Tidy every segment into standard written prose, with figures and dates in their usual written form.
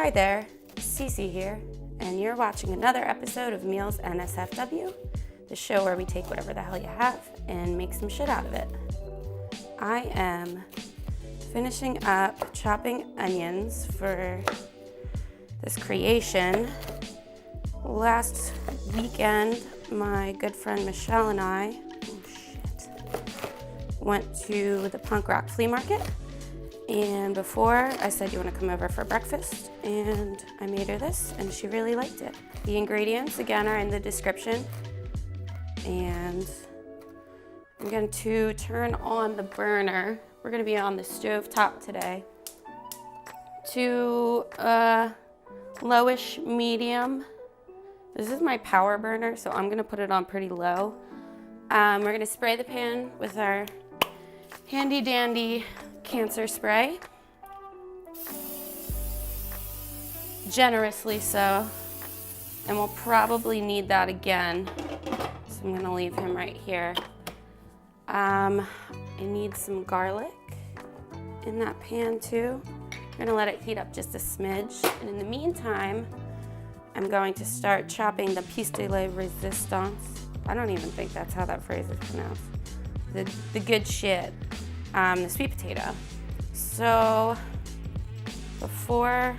Hi there, Cece here, and you're watching another episode of MEALZ NSFW, the show where we take whatever the hell you have and make some shit out of it. I am finishing up chopping onions for this creation. Last weekend, my good friend Michelle and I went to the punk rock flea market. And before, I said, you want to come over for breakfast? And I made her this, and she really liked it. The ingredients, again, are in the description. And I'm going to turn on the burner. We're going to be on the stove top today to lowish medium. This is my power burner, so I'm going to put it on pretty low. We're going to spray the pan with our handy dandy cancer spray, generously so, and we'll probably need that again, so I'm gonna leave him right here. I need some garlic in that pan too. I'm gonna let it heat up just a smidge, and in the meantime, I'm going to start chopping the piece de la resistance. I don't even think that's how that phrase is pronounced. The good shit. The sweet potato. So before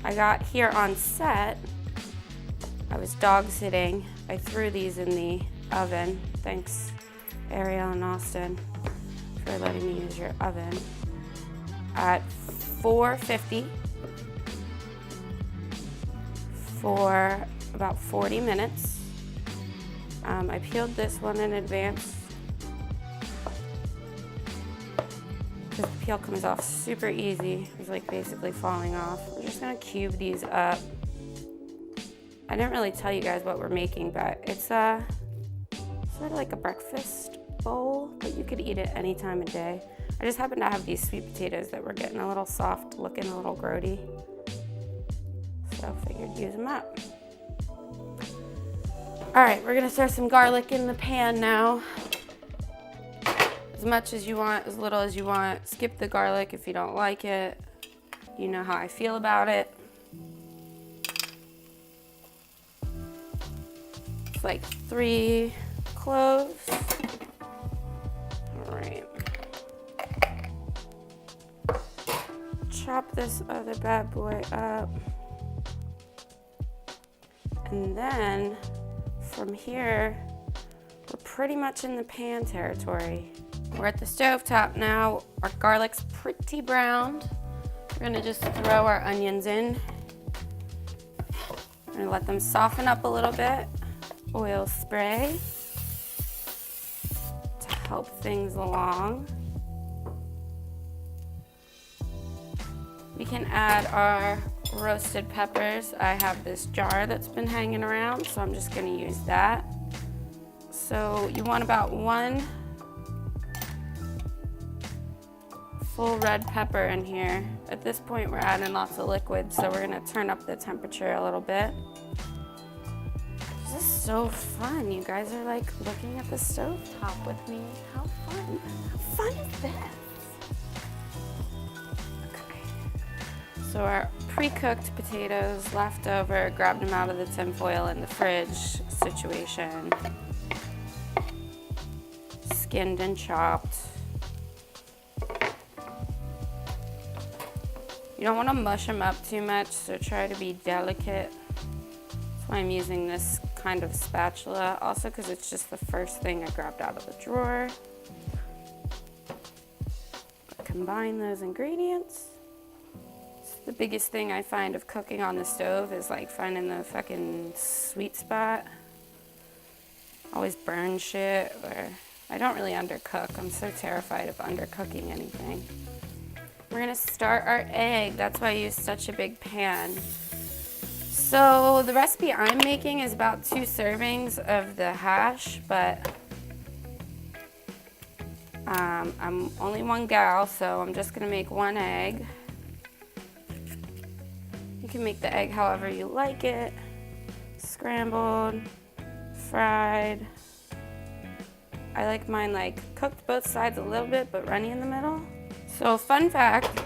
I got here on set, I was dog sitting. I threw these in the oven. Thanks, Ariel and Austin, for letting me use your oven. At 450 for about 40 minutes. I peeled this one in advance. The peel comes off super easy. It's like basically falling off. We're just gonna cube these up. I didn't really tell you guys what we're making, but it's sort of like a breakfast bowl, but you could eat it any time of day. I just happen to have these sweet potatoes that were getting a little soft looking, a little grody. So I figured use them up. All right, we're gonna throw some garlic in the pan now. As much as you want, as little as you want. Skip the garlic if you don't like it. You know how I feel about it. It's like 3 cloves. All right. Chop this other bad boy up. And then from here, we're pretty much in the pan territory. We're at the stove top now. Our garlic's pretty browned. We're gonna just throw our onions in. We're gonna let them soften up a little bit. Oil spray to help things along. We can add our roasted peppers. I have this jar that's been hanging around, so I'm just gonna use that. So you want about 1 full red pepper in here. At this point, we're adding lots of liquid, so we're gonna turn up the temperature a little bit. This is so fun. You guys are like looking at the stove top with me. How fun. How fun is this? Okay. So our pre-cooked potatoes left over, grabbed them out of the tin foil in the fridge situation. Skinned and chopped. You don't want to mush them up too much, so try to be delicate. That's why I'm using this kind of spatula. Also because it's just the first thing I grabbed out of the drawer. Combine those ingredients. It's the biggest thing I find of cooking on the stove is like finding the fucking sweet spot. Always burn shit, or I don't really undercook. I'm so terrified of undercooking anything. We're gonna start our egg. That's why I use such a big pan. So the recipe I'm making is about 2 servings of the hash, but I'm only one gal, so I'm just gonna make 1 egg. You can make the egg however you like it. Scrambled, fried. I like mine like cooked both sides a little bit, but runny in the middle. So fun fact,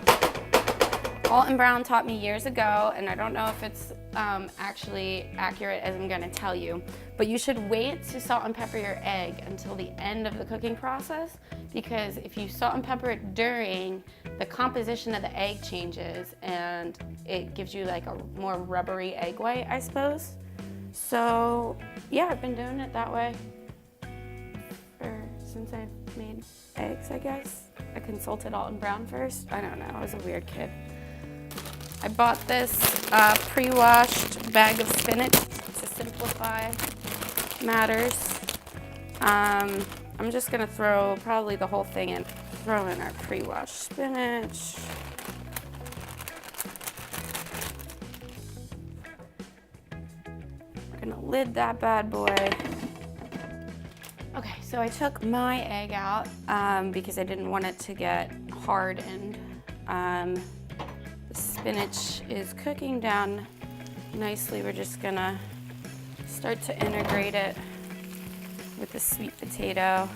Alton Brown taught me years ago, and I don't know if it's actually accurate as I'm gonna tell you, but you should wait to salt and pepper your egg until the end of the cooking process, because if you salt and pepper it during, the composition of the egg changes and it gives you like a more rubbery egg white, I suppose. So yeah, I've been doing it that way since I've made eggs, I guess. I consulted Alton Brown first. I don't know, I was a weird kid. I bought this pre-washed bag of spinach to simplify matters. I'm just gonna throw probably the whole thing in. Throw in our pre-washed spinach. We're gonna lid that bad boy. Okay, so I took my egg out because I didn't want it to get hardened. The spinach is cooking down nicely. We're just gonna start to integrate it with the sweet potato,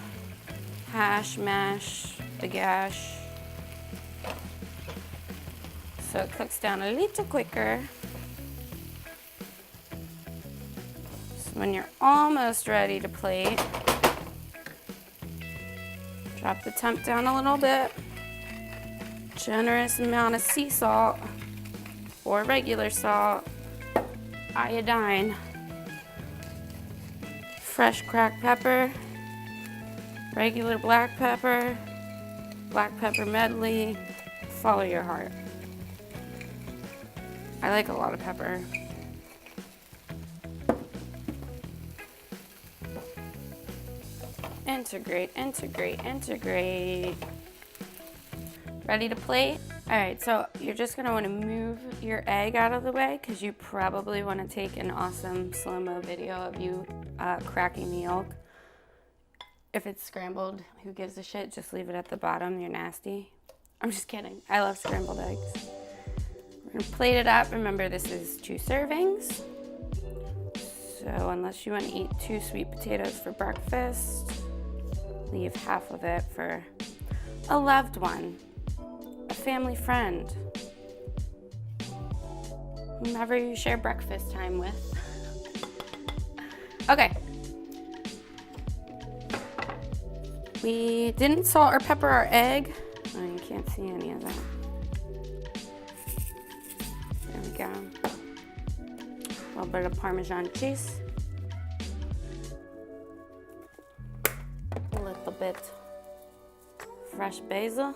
hash, mash, bagash. So it cooks down a little quicker. So when you're almost ready to plate, drop the temp down a little bit. Generous amount of sea salt or regular salt, iodine, fresh cracked pepper, regular black pepper medley, follow your heart. I like a lot of pepper. Integrate, integrate, integrate. Ready to plate? All right, so you're just gonna wanna move your egg out of the way because you probably wanna take an awesome slow-mo video of you cracking the yolk. If it's scrambled, who gives a shit? Just leave it at the bottom, you're nasty. I'm just kidding, I love scrambled eggs. We're gonna plate it up. Remember, this is 2 servings. So unless you wanna eat 2 sweet potatoes for breakfast, leave half of it for a loved one. A family friend, whomever you share breakfast time with. Okay. We didn't salt or pepper our egg. Oh, you can't see any of that. There we go. A little bit of Parmesan cheese. A little bit fresh basil.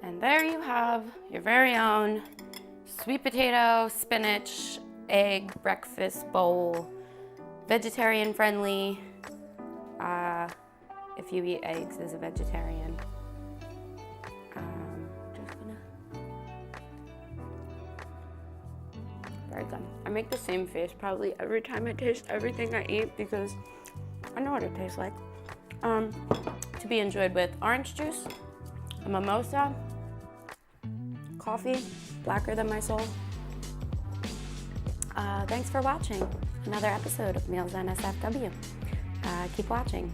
And there you have your very own sweet potato, spinach, egg breakfast bowl. Vegetarian friendly, if you eat eggs as a vegetarian. Very good. I make the same face probably every time I taste everything I eat because I know what it tastes like. To be enjoyed with orange juice, a mimosa, coffee, blacker than my soul. Thanks for watching another episode of MEALZ NSFW. Keep watching.